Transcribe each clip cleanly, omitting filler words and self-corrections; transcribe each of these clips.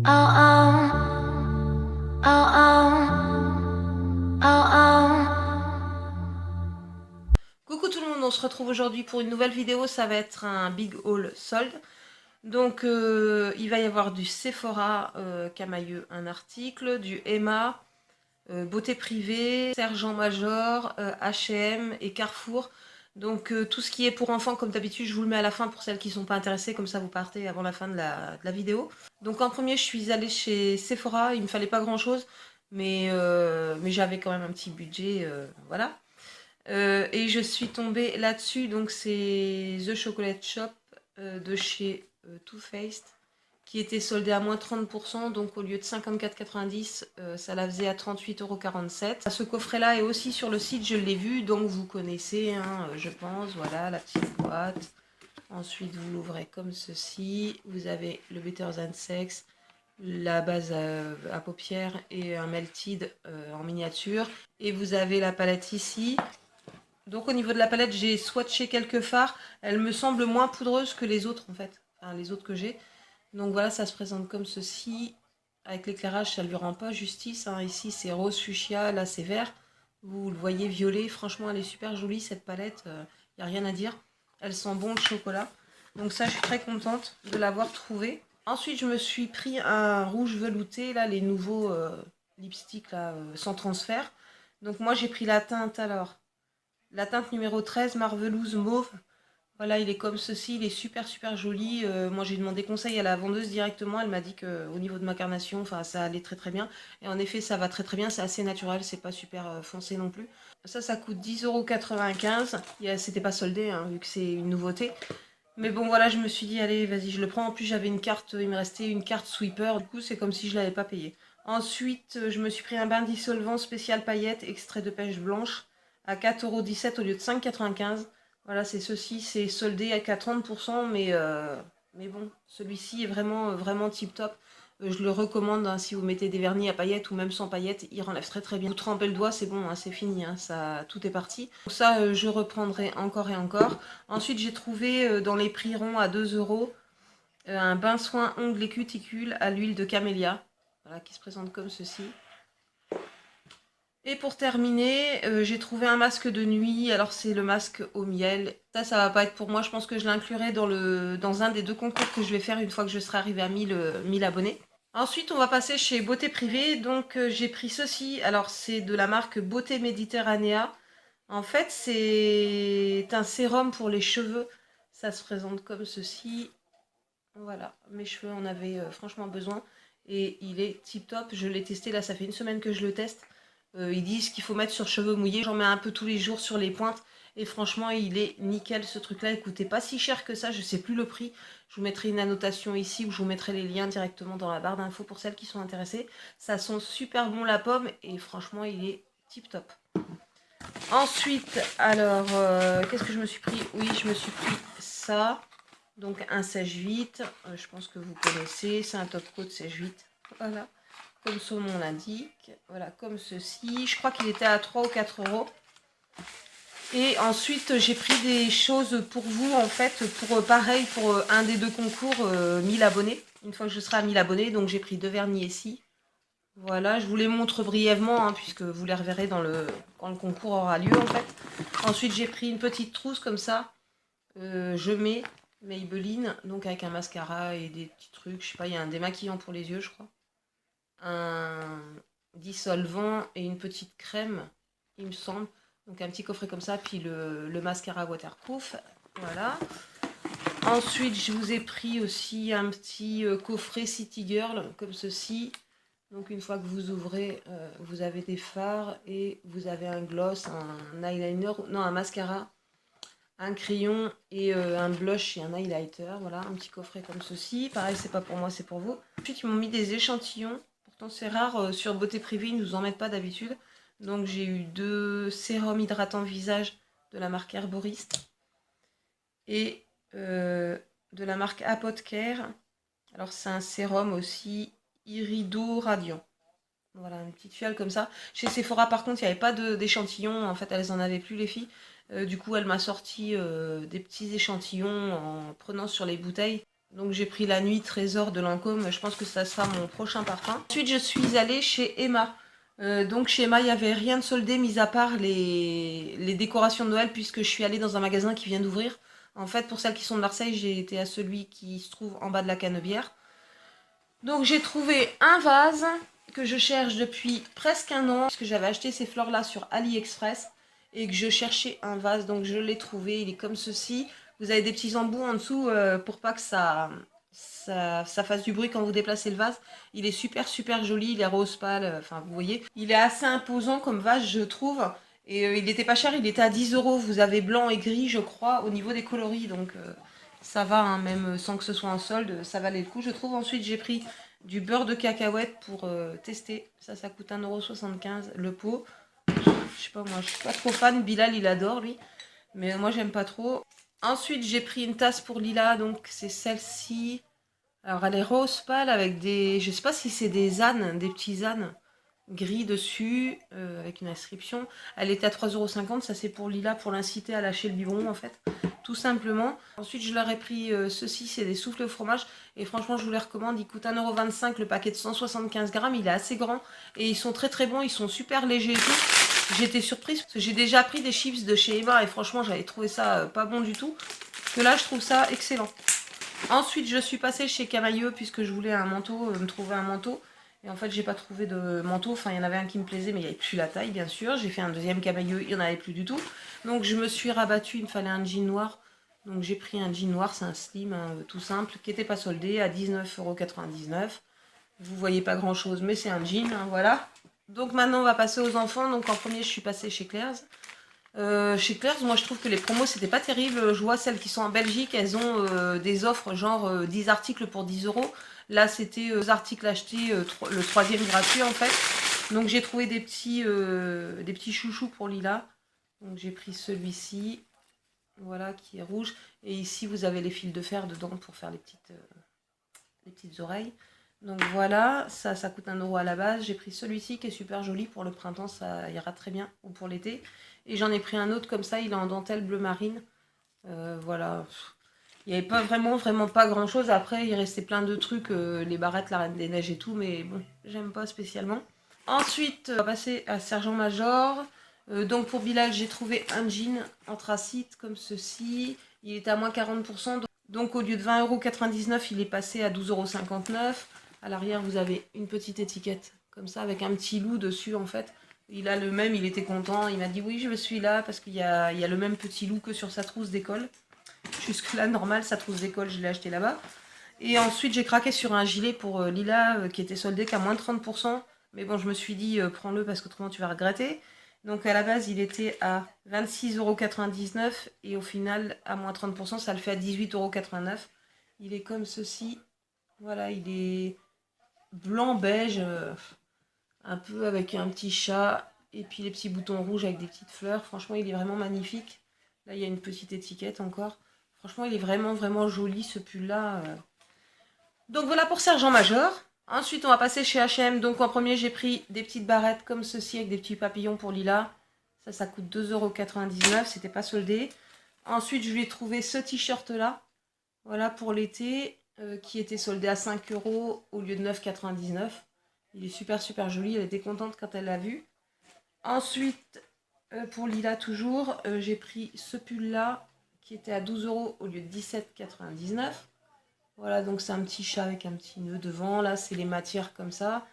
Oh oh, oh oh, oh oh. Coucou tout le monde, on se retrouve aujourd'hui pour une nouvelle vidéo, ça va être un big haul solde. Donc il va y avoir du Sephora, Camailleux, un article, du Emma, Beauté Privée, Sergent Major, H&M et Carrefour. Donc tout ce qui est pour enfants, comme d'habitude, je vous le mets à la fin pour celles qui ne sont pas intéressées, comme ça vous partez avant la fin de la vidéo. Donc en premier, je suis allée chez Sephora, il me fallait pas grand chose, mais j'avais quand même un petit budget, voilà. Et je suis tombée là-dessus, donc c'est The Chocolate Shop de chez Too Faced qui était soldé à moins 30%, donc au lieu de 54,90, ça la faisait à 38,47 €. Ce coffret-là est aussi sur le site, je l'ai vu, donc vous connaissez, hein, je pense, voilà la petite boîte. Ensuite, vous l'ouvrez comme ceci, vous avez le Better Than Sex, la base à paupières et un melted en miniature. Et vous avez la palette ici. Donc au niveau de la palette, j'ai swatché quelques fards. Elle me semble moins poudreuse que les autres en fait. Enfin, les autres que j'ai. Donc voilà, ça se présente comme ceci. Avec l'éclairage, ça ne lui rend pas justice, hein. Ici, c'est rose fuchsia, là, c'est vert. Vous le voyez violet. Franchement, elle est super jolie, cette palette. Il n'y a rien à dire. Elle sent bon le chocolat. Donc ça, je suis très contente de l'avoir trouvée. Ensuite, je me suis pris un rouge velouté, là, les nouveaux lipsticks, là, sans transfert. Donc moi, j'ai pris la teinte, alors, la teinte numéro 13, Marvelouse Mauve. Voilà, il est comme ceci, il est super super joli. Moi j'ai demandé conseil à la vendeuse directement, elle m'a dit que au niveau de ma carnation, enfin ça allait très très bien. Et en effet, ça va très très bien, c'est assez naturel, c'est pas super foncé non plus. Ça coûte 10,95 €. C'était pas soldé, hein, vu que c'est une nouveauté. Mais bon voilà, je me suis dit, allez, vas-y, je le prends. En plus, j'avais une carte, il me restait une carte sweeper, du coup c'est comme si je l'avais pas payé. Ensuite, je me suis pris un bain dissolvant spécial paillettes, extrait de pêche blanche, à 4,17 € au lieu de 5,95 €. Voilà, c'est ceci, c'est soldé à 30%, mais bon, celui-ci est vraiment, vraiment tip top. Je le recommande, hein, si vous mettez des vernis à paillettes ou même sans paillettes, il enlève très très bien. Vous trempez le doigt, c'est bon, hein, c'est fini, hein, ça, tout est parti. Donc ça, je reprendrai encore et encore. Ensuite, j'ai trouvé dans les prix ronds à 2 € un bain soin ongles et cuticules à l'huile de camélia, voilà, qui se présente comme ceci. Et pour terminer, j'ai trouvé un masque de nuit. Alors c'est le masque au miel. Ça va pas être pour moi. Je pense que je l'inclurai dans un des deux concours que je vais faire une fois que je serai arrivée à 1000 abonnés. Ensuite, on va passer chez Beauté Privée. Donc j'ai pris ceci. Alors c'est de la marque Beauté Méditerranea. En fait, c'est un sérum pour les cheveux. Ça se présente comme ceci. Voilà, mes cheveux en avaient franchement besoin. Et il est tip top. Je l'ai testé là, ça fait une semaine que je le teste. Ils disent qu'il faut mettre sur cheveux mouillés. J'en mets un peu tous les jours sur les pointes. Et franchement, il est nickel ce truc-là. Il coûtait pas si cher que ça. Je sais plus le prix. Je vous mettrai une annotation ici ou je vous mettrai les liens directement dans la barre d'infos pour celles qui sont intéressées. Ça sent super bon la pomme. Et franchement, il est tip top. Ensuite, alors, qu'est-ce que je me suis pris? Oui, je me suis pris ça. Donc un sèche-vite, je pense que vous connaissez, c'est un top coat sèche-vite. Voilà, comme son nom l'indique. Voilà, comme ceci. Je crois qu'il était à 3 ou 4 €. Et ensuite, j'ai pris des choses pour vous, en fait, pour pareil, pour un des deux concours, 1000 abonnés. Une fois que je serai à 1000 abonnés, donc j'ai pris deux vernis ici. Voilà, je vous les montre brièvement, hein, puisque vous les reverrez quand le concours aura lieu, en fait. Ensuite, j'ai pris une petite trousse comme ça. Je mets Maybelline, donc avec un mascara et des petits trucs. Je sais pas, il y a un démaquillant pour les yeux, je crois. Un dissolvant et une petite crème, il me semble. Donc un petit coffret comme ça, puis le mascara waterproof. Voilà. Ensuite, je vous ai pris aussi un petit coffret City Girl, comme ceci. Donc une fois que vous ouvrez, vous avez des fards et vous avez un gloss, un eyeliner, non un mascara, un crayon et un blush et un highlighter. Voilà, un petit coffret comme ceci. Pareil, c'est pas pour moi, c'est pour vous. Ensuite, ils m'ont mis des échantillons. Pourtant, c'est rare, sur Beauté Privée, ils nous en mettent pas d'habitude. Donc j'ai eu deux sérums hydratants visage de la marque Herboriste et de la marque Apotcare. Alors c'est un sérum aussi Irido Radiant. Voilà, une petite fiole comme ça. Chez Sephora, par contre, il n'y avait pas d'échantillons. En fait, elles en avaient plus, les filles. Du coup, elle m'a sorti des petits échantillons en prenant sur les bouteilles. Donc j'ai pris la nuit Trésor de Lancôme, je pense que ça sera mon prochain parfum. Ensuite je suis allée chez Emma. Donc chez Emma il n'y avait rien de soldé mis à part les décorations de Noël puisque je suis allée dans un magasin qui vient d'ouvrir. En fait pour celles qui sont de Marseille j'ai été à celui qui se trouve en bas de la Canebière. Donc j'ai trouvé un vase que je cherche depuis presque un an parce que j'avais acheté ces fleurs là sur AliExpress et que je cherchais un vase, donc je l'ai trouvé. Il est comme ceci. Vous avez des petits embouts en dessous pour pas que ça fasse du bruit quand vous déplacez le vase. Il est super super joli, il est rose pâle, enfin vous voyez. Il est assez imposant comme vase je trouve. Et il était pas cher, il était à 10 €. Vous avez blanc et gris je crois au niveau des coloris, donc ça va, hein, même sans que ce soit en solde, ça valait le coup je trouve. Ensuite j'ai pris du beurre de cacahuète pour tester. Ça coûte 1,75 € le pot. Je sais pas moi, je suis pas trop fan. Bilal il adore lui, mais moi j'aime pas trop. Ensuite j'ai pris une tasse pour Lila, donc c'est celle-ci. Alors elle est rose pâle avec des, je sais pas si c'est des ânes, des petits ânes gris dessus, avec une inscription. Elle était à 3,50 €, ça c'est pour Lila, pour l'inciter à lâcher le biberon en fait, tout simplement. Ensuite je leur ai pris ceci, c'est des soufflés au fromage, et franchement je vous les recommande, ils coûtent 1,25 € le paquet de 175 grammes, il est assez grand, et ils sont très très bons, ils sont super légers et tout. J'étais surprise, parce que j'ai déjà pris des chips de chez Emma, et franchement j'avais trouvé ça pas bon du tout, que là je trouve ça excellent. Ensuite je suis passée chez Camailleux, puisque je voulais un manteau, me trouver un manteau. Et en fait, j'ai pas trouvé de manteau. Enfin, il y en avait un qui me plaisait, mais il n'y avait plus la taille, bien sûr. J'ai fait un deuxième Camailleux, il n'y en avait plus du tout. Donc, je me suis rabattue, il me fallait un jean noir. Donc, j'ai pris un jean noir, c'est un slim, hein, tout simple, qui n'était pas soldé, à 19,99 €. Vous voyez pas grand chose, mais c'est un jean, hein, voilà. Donc, maintenant, on va passer aux enfants. Donc, en premier, je suis passée chez Claire's. Chez Claire's, moi je trouve que les promos c'était pas terrible. Je vois celles qui sont en Belgique, elles ont des offres genre 10 articles pour 10 €. Là c'était 2 articles achetés, le troisième gratuit en fait. Donc j'ai trouvé des petits chouchous pour Lila. Donc j'ai pris celui-ci, voilà, qui est rouge. Et ici vous avez les fils de fer dedans pour faire les petites oreilles. Donc voilà, ça coûte 1 € à la base. J'ai pris celui-ci qui est super joli pour le printemps, ça ira très bien, ou pour l'été. Et j'en ai pris un autre comme ça, il est en dentelle bleu marine. Voilà, il n'y avait pas vraiment pas grand chose. Après, il restait plein de trucs, les barrettes, la Reine des Neiges et tout, mais bon, j'aime pas spécialement. Ensuite, on va passer à Sergent Major. Donc pour Bilal, j'ai trouvé un jean anthracite comme ceci. Il était à moins 40%. Donc au lieu de 20,99 €, il est passé à 12,59 €. À l'arrière, vous avez une petite étiquette comme ça avec un petit loup dessus en fait. Il a le même, il était content, il m'a dit oui je suis là parce qu'il y a le même petit loup que sur sa trousse d'école. Jusque là normal, sa trousse d'école je l'ai acheté là-bas. Et ensuite j'ai craqué sur un gilet pour Lila qui était soldé qu'à moins 30%. Mais bon je me suis dit prends-le parce qu'autrement tu vas regretter. Donc à la base il était à 26,99 € et au final à moins 30% ça le fait à 18,89 €. Il est comme ceci. Voilà, il est blanc beige. Un peu avec un petit chat et puis les petits boutons rouges avec des petites fleurs. Franchement, il est vraiment magnifique. Là, il y a une petite étiquette encore. Franchement, il est vraiment, vraiment joli ce pull-là. Donc voilà pour Sergent Major. Ensuite, on va passer chez H&M. Donc en premier, j'ai pris des petites barrettes comme ceci avec des petits papillons pour Lila. Ça coûte 2,99 €. C'était pas soldé. Ensuite, je lui ai trouvé ce t-shirt-là. Voilà pour l'été, qui était soldé à 5 € au lieu de 9,99 €. Il est super super joli, elle était contente quand elle l'a vu. Ensuite, pour Lila toujours, j'ai pris ce pull là qui était à 12 € au lieu de 17,99 €. Voilà, donc c'est un petit chat avec un petit nœud devant. Là, c'est les matières comme ça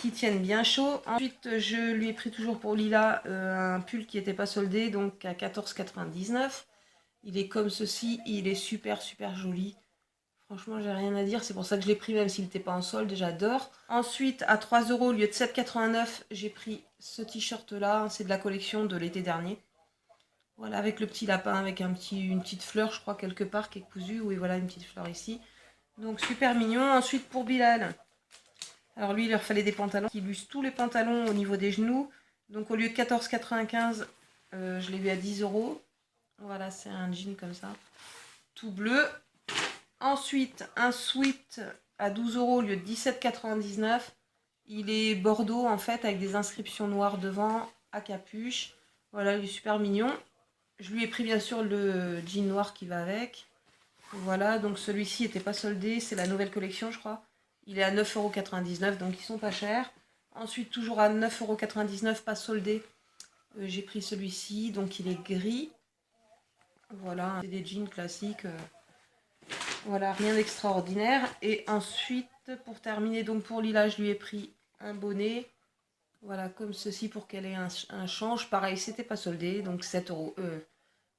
qui tiennent bien chaud. Ensuite, je lui ai pris toujours pour Lila un pull qui n'était pas soldé, donc à 14,99 €. Il est comme ceci, il est super super joli. Franchement, j'ai rien à dire, c'est pour ça que je l'ai pris même s'il n'était pas en solde, j'adore. Ensuite, à 3 € au lieu de 7,89 €, j'ai pris ce t-shirt là, c'est de la collection de l'été dernier. Voilà, avec le petit lapin, avec une petite fleur, je crois, quelque part, qui est cousue. Oui, voilà, une petite fleur ici. Donc, super mignon. Ensuite, pour Bilal, alors lui, il leur fallait des pantalons qui lussent tous les pantalons au niveau des genoux. Donc, au lieu de 14,95 €, je l'ai vu à 10 €. Voilà, c'est un jean comme ça, tout bleu. Ensuite, un sweat à 12 € au lieu de 17,99 €. Il est bordeaux en fait avec des inscriptions noires devant, à capuche. Voilà, il est super mignon. Je lui ai pris bien sûr le jean noir qui va avec. Voilà, donc celui-ci n'était pas soldé, c'est la nouvelle collection je crois. Il est à 9,99 €, donc ils sont pas chers. Ensuite, toujours à 9,99 €, pas soldé, j'ai pris celui-ci, donc il est gris. Voilà, c'est des jeans classiques. Voilà, rien d'extraordinaire. Et ensuite, pour terminer, donc pour Lila, je lui ai pris un bonnet. Voilà, comme ceci pour qu'elle ait un change. Pareil, c'était pas soldé, donc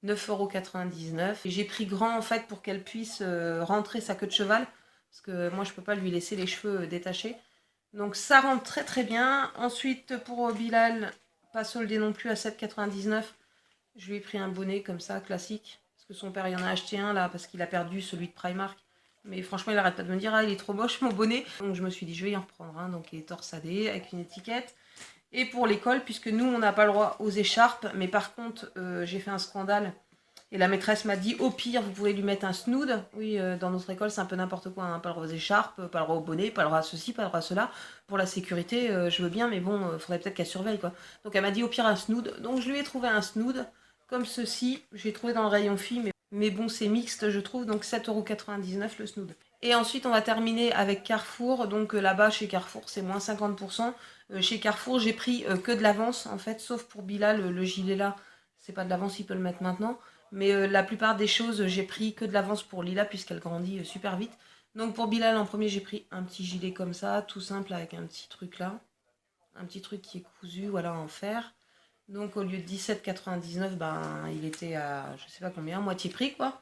9,99 €. Et j'ai pris grand en fait pour qu'elle puisse rentrer sa queue de cheval. Parce que moi, je peux pas lui laisser les cheveux détachés. Donc ça rentre très très bien. Ensuite, pour Bilal, pas soldé non plus à 7,99 €. Je lui ai pris un bonnet comme ça, classique. Parce que son père, il en a acheté un là, parce qu'il a perdu celui de Primark. Mais franchement, il arrête pas de me dire, ah, il est trop moche mon bonnet. Donc je me suis dit, je vais y en reprendre un. Donc il est torsadé avec une étiquette. Et pour l'école, puisque nous, on n'a pas le droit aux écharpes. Mais par contre, j'ai fait un scandale. Et la maîtresse m'a dit, au pire, vous pouvez lui mettre un snood. Oui, dans notre école, c'est un peu n'importe quoi. Hein. Pas le droit aux écharpes, pas le droit au bonnet, pas le droit à ceci, pas le droit à cela. Pour la sécurité, je veux bien, mais bon, faudrait peut-être qu'elle surveille, quoi. Donc elle m'a dit, au pire, un snood. Donc je lui ai trouvé un snood, comme ceci. J'ai trouvé dans le rayon filles, mais bon, c'est mixte, je trouve. Donc 7,99 € le snood. Et ensuite, on va terminer avec Carrefour. Donc là-bas, chez Carrefour, c'est moins 50%. Chez Carrefour, j'ai pris que de l'avance, en fait, sauf pour Bilal, le gilet là. C'est pas de l'avance, il peut le mettre maintenant. Mais la plupart des choses, j'ai pris que de l'avance pour Lila puisqu'elle grandit super vite. Donc pour Bilal, en premier, j'ai pris un petit gilet comme ça, tout simple, avec un petit truc là. Un petit truc qui est cousu, voilà, en fer. Donc au lieu de 17,99, ben, il était à, je sais pas combien, moitié prix, quoi.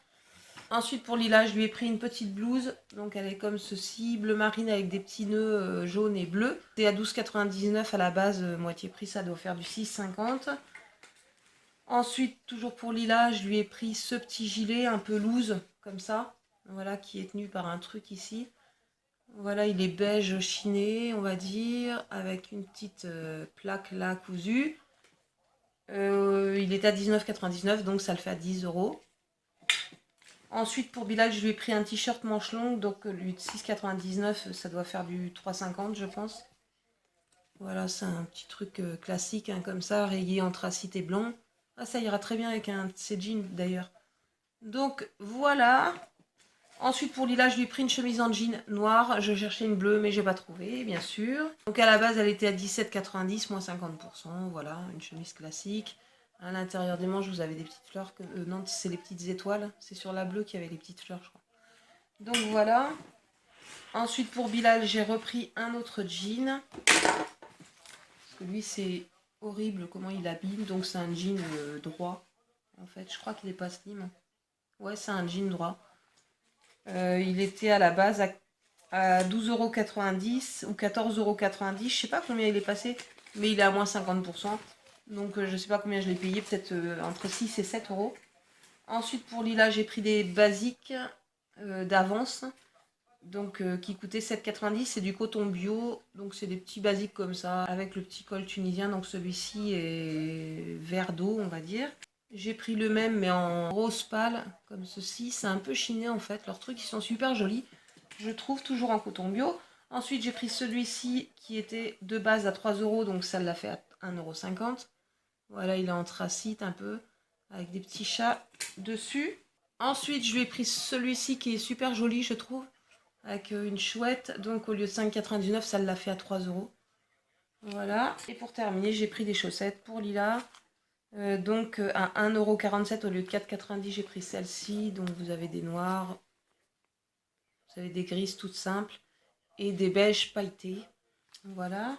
Ensuite pour Lila, je lui ai pris une petite blouse. Donc elle est comme ceci, bleu marine avec des petits nœuds jaunes et bleus. C'est à 12,99 à la base, moitié prix, ça doit faire du 6,50. Ensuite, toujours pour Lila, je lui ai pris ce petit gilet un peu loose, comme ça. Voilà, qui est tenu par un truc ici. Voilà, il est beige chiné, on va dire, avec une petite plaque là cousue. Il est à 19,99, donc ça le fait à 10 €. Ensuite, pour Bilal, je lui ai pris un t-shirt manche longue, donc lui de 6,99, ça doit faire du 3,50, je pense. Voilà, c'est un petit truc classique, hein, comme ça, rayé anthracite et blanc. Ah, ça ira très bien avec un de ces jeans d'ailleurs. Donc voilà. Ensuite pour Lila, je lui ai pris une chemise en jean noire. Je cherchais une bleue mais j'ai pas trouvé, bien sûr. Donc à la base elle était à 17,90, moins 50%. Voilà, une chemise classique. À l'intérieur des manches, vous avez des petites fleurs. Non, c'est les petites étoiles. C'est sur la bleue qu'il y avait les petites fleurs, je crois. Donc voilà. Ensuite pour Bilal, j'ai repris un autre jean. Parce que lui c'est horrible comment il abîme. Donc c'est un jean droit. En fait, je crois qu'il est pas slim. Ouais, c'est un jean droit. Il était à la base à 12,90 € ou 14,90 €. Je sais pas combien il est passé, mais il est à moins 50%. Donc je sais pas combien je l'ai payé, peut-être entre 6 et 7 €. Ensuite pour Lila, j'ai pris des basiques d'avance. Donc qui coûtaient 7,90 €. C'est du coton bio. Donc c'est des petits basiques comme ça, avec le petit col tunisien. Donc celui-ci est vert d'eau, on va dire. J'ai pris le même mais en rose pâle, comme ceci. C'est un peu chiné en fait. Leurs trucs, ils sont super jolis. Je trouve toujours en coton bio. Ensuite, j'ai pris celui-ci qui était de base à 3 €. Donc ça l'a fait à 1,50 €. Voilà, il est anthracite un peu. Avec des petits chats dessus. Ensuite, je lui ai pris celui-ci qui est super joli, je trouve. Avec une chouette. Donc au lieu de 5,99, ça l'a fait à 3 €. Voilà. Et pour terminer, j'ai pris des chaussettes pour Lila. Donc à 1,47 € au lieu de 4,90 €, j'ai pris celle-ci. Donc vous avez des noirs, vous avez des grises toutes simples et des beiges pailletés. Voilà.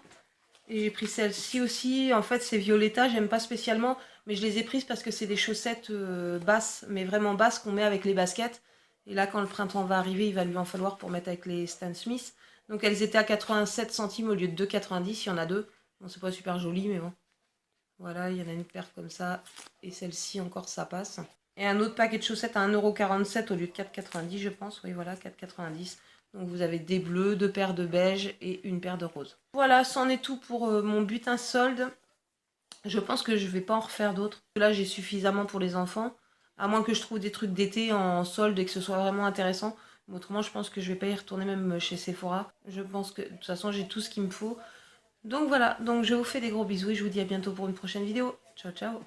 Et j'ai pris celle-ci aussi. En fait, c'est Violetta, j'aime pas spécialement, mais je les ai prises parce que c'est des chaussettes basses, mais vraiment basses qu'on met avec les baskets. Et là, quand le printemps va arriver, il va lui en falloir pour mettre avec les Stan Smith. Donc elles étaient à 87 centimes au lieu de 2,90 €. Il y en a deux. Bon, c'est pas super joli, mais bon. Voilà, il y en a une paire comme ça. Et celle-ci encore, ça passe. Et un autre paquet de chaussettes à 1,47 € au lieu de 4,90 €, je pense. Oui, voilà, 4,90 €. Donc vous avez des bleus, deux paires de beige et une paire de rose. Voilà, c'en est tout pour mon butin solde. Je pense que je vais pas en refaire d'autres. Là, j'ai suffisamment pour les enfants. À moins que je trouve des trucs d'été en solde et que ce soit vraiment intéressant. Mais autrement, je pense que je vais pas y retourner même chez Sephora. Je pense que de toute façon, j'ai tout ce qu'il me faut. Donc voilà, donc je vous fais des gros bisous et je vous dis à bientôt pour une prochaine vidéo. Ciao, ciao!